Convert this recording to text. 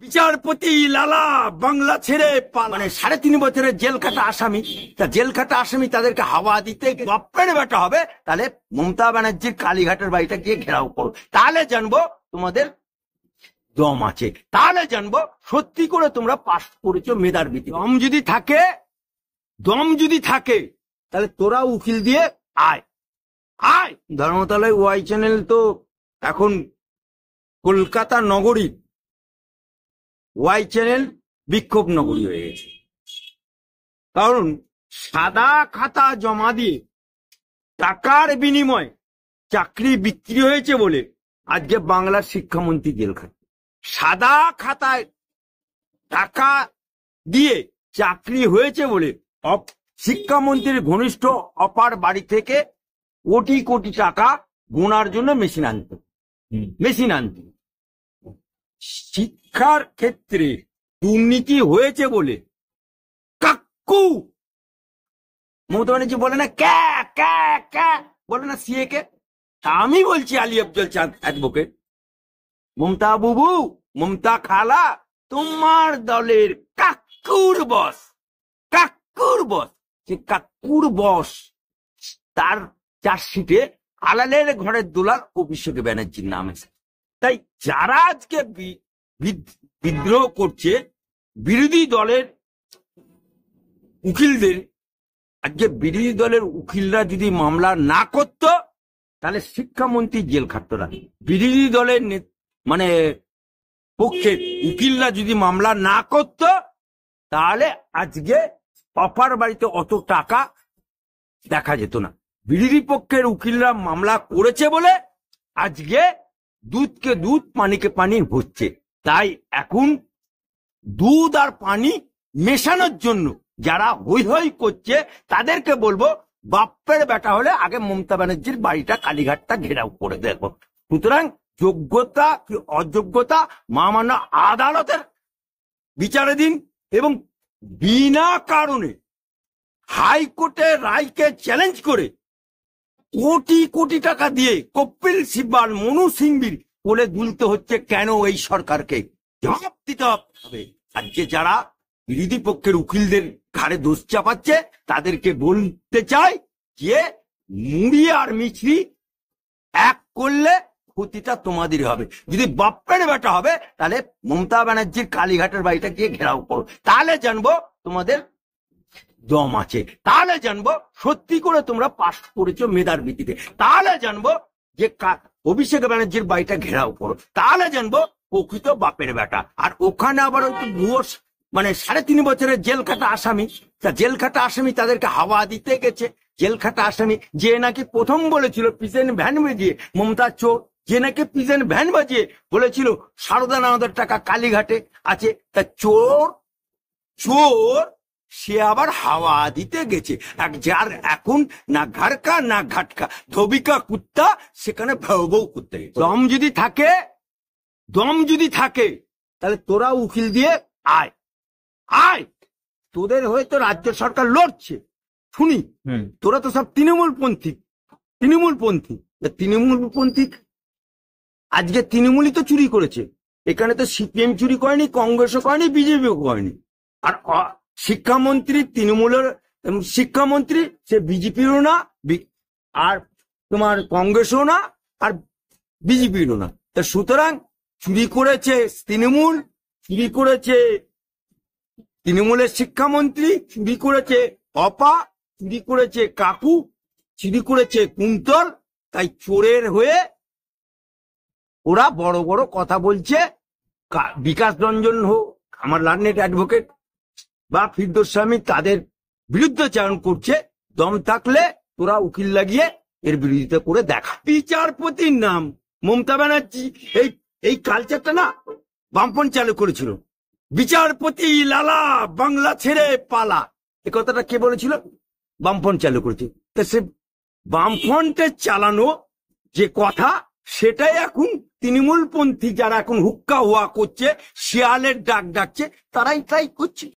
বিচারপতি লালা বাংলা ছেড়ে মানে 3.5 বছরের জেল খাটা আসামি, তা জেল খাটা আসামি তাদেরকে হাওয়া দিতে বাপ্পের বেটা হবে, তাহলে মমতা ব্যানার্জির কালীঘাটের বাড়িটা গিয়ে ঘেরাও করো, তাহলে জানবো তোমাদের দম আছে, তাহলে জানবো সত্যি করে তোমরা পাস করেছো মেধার ভিত্তি। দম যদি থাকে তাহলে তোরা উকিল দিয়ে আয় আয়। ধর্মতলায় ওয়াই চ্যানেল তো এখন কলকাতা নগরী ওয়াই চ্যানেল বিক্ষোভ নগরী হয়ে গেছে, কারণ সাদা খাতা জমা দিয়ে টাকার বিনিময়ে চাকরি বিক্রি হয়েছে বলে আজকে বাংলার শিক্ষামন্ত্রী জেল খাটছে। সাদা খাতায় টাকা দিয়ে চাকরি হয়েছে বলে শিক্ষামন্ত্রীর ঘনিষ্ঠ অপার বাড়ি থেকে কোটি কোটি টাকা গোনার জন্য মেশিন আনতে শিক্ষার ক্ষেত্রে দুর্নীতি হয়েছে বলে কাকু মমতা ব্যানার্জি বলে না বলে না সিএ কে। আমি বলছি আলী আফজল চাঁদ অ্যাডভোকেট, মমতা বুবু, মমতা খালা, তোমার দলের কাকুর বস যে কাকুর বস তার চার্জশিটে আলালের ঘরের দোলাল অভিষেক ব্যানার্জির নাম এসে। তাই যারা আজকে বিদ্রোহ করছে বিরোধী দলের উকিলদের, আজকে বিরোধী দলের উকিলরা যদি মামলা না করত তাহলে শিক্ষামন্ত্রী জেল খাটতো না। বিরোধী দলের মানে পক্ষে উকিলরা যদি মামলা না করত তাহলে আজকে অপার বাড়িতে অত টাকা দেখা যেত না। বিরোধী পক্ষের উকিলরা মামলা করেছে বলে আজকে দুধকে দুধ পানিকে পানি হচ্ছে। তাই এখন দুধ আর পানি মেশানোর জন্য যারা হই হই করছে তাদেরকে বলবো, বাপ্পের বেটা হলে আগে মমতা ব্যানার্জির বাড়িটা কালীঘাটটা ঘেরাও করে দেখবো। সুতরাং যোগ্যতা কি অযোগ্যতা মহামান্য আদালতের বিচারে দিন, এবং বিনা কারণে হাইকোর্টের রায়কে চ্যালেঞ্জ করে কোটি কোটি টাকা দিয়ে কপিল সিব্বাল, মনু সিংবির কোলে দুলতে হচ্ছে কেন এই সরকারকে জবাব দিতে হবে। আজকে যারা বিরোধী পক্ষের উকিলদের ঘাড়ে দোষ চাপাচ্ছে তাদেরকে বলতে চাই যে মুড়ি আর মিছরি এক করলে ক্ষতিটা তোমাদের হবে। যদি বাপ্পের বেটা হবে তাহলে মমতা ব্যানার্জির কালীঘাটের বাড়িটা গিয়ে ঘেরাও করো, তাহলে জানবো তোমাদের দম আছে, তাহলে জানবো সত্যি করে তোমরা পাস করেছো মেধার ভিত্তিতে, তাহলে জানবো যে অভিষেক ব্যানার্জির বাড়িটা ঘেরাও করো, তাহলে জানবো প্রকৃত বাপের বেটা। আর ওখানে আবার ওই ভুয়ো মানে 3.5 বছরের জেল খাটা আসামি, তা জেল খাটা আসামি তাদেরকে হাওয়া দিতে গেছে। জেল খাটা আসামি যে নাকি প্রথম বলেছিল পিজেন ভ্যান বাজিয়ে মমতা চোর, যে নাকি পিজেন ভ্যান বাজিয়ে বলেছিল সারদা নাওদের টাকা কালীঘাটে আছে, তা চোর সে আবার হাওয়া দিতে গেছে। যার এখন না ঘাড়কা না ঘাটকা ধবিকা কুত্তা, সেখানে ভৌ করতে গেছে। দম যদি থাকে তাহলে তোরা উকিল দিয়ে আয় আয়। তোদের হয়তো রাজ্য সরকার লড়ছে শুনি, তোরা তো সব তৃণমূলপন্থী। আজকে তৃণমূলই তো চুরি করেছে, এখানে তো সিপিএম চুরি করেনি, কংগ্রেসও করেনি, বিজেপিও করেনি। আর শিক্ষামন্ত্রী তৃণমূলের শিক্ষামন্ত্রী, সে বিজেপিরও না আর তোমার কংগ্রেসও না আর বিজেপিরও না। তা সুতরাং চুরি করেছে তৃণমূল, চুরি করেছে তৃণমূলের শিক্ষামন্ত্রী, চুরি করেছে অপা, চুরি করেছে কাকু, চুরি করেছে কুন্তল। তাই চোরের হয়ে ওরা বড় বড় কথা বলছে। বিকাশ রঞ্জন হোক, আমার লার্নেট অ্যাডভোকেট বা ফিরদৌস স্বামী, তাদের বিরুদ্ধে চারণ করছে। দম থাকলে তোরা উকিল লাগিয়ে এর বিরোধিতা করে দেখা। বিচারপতির নাম মমতা ব্যানার্জি, এই কালচারটা না বামপন্থী চালু করেছিল। বিচারপতি লালা বাংলা ছেড়ে পালা, এ কথাটা কে বলেছিল? বামপন্থী চালু করেছে। তা সে বামফ্রন্টের চালানো যে কথা, সেটাই এখন তৃণমূলপন্থী যারা এখন হুক্কা হুয়া করছে, শিয়ালের ডাক ডাকছে, তারাই তাই করছে।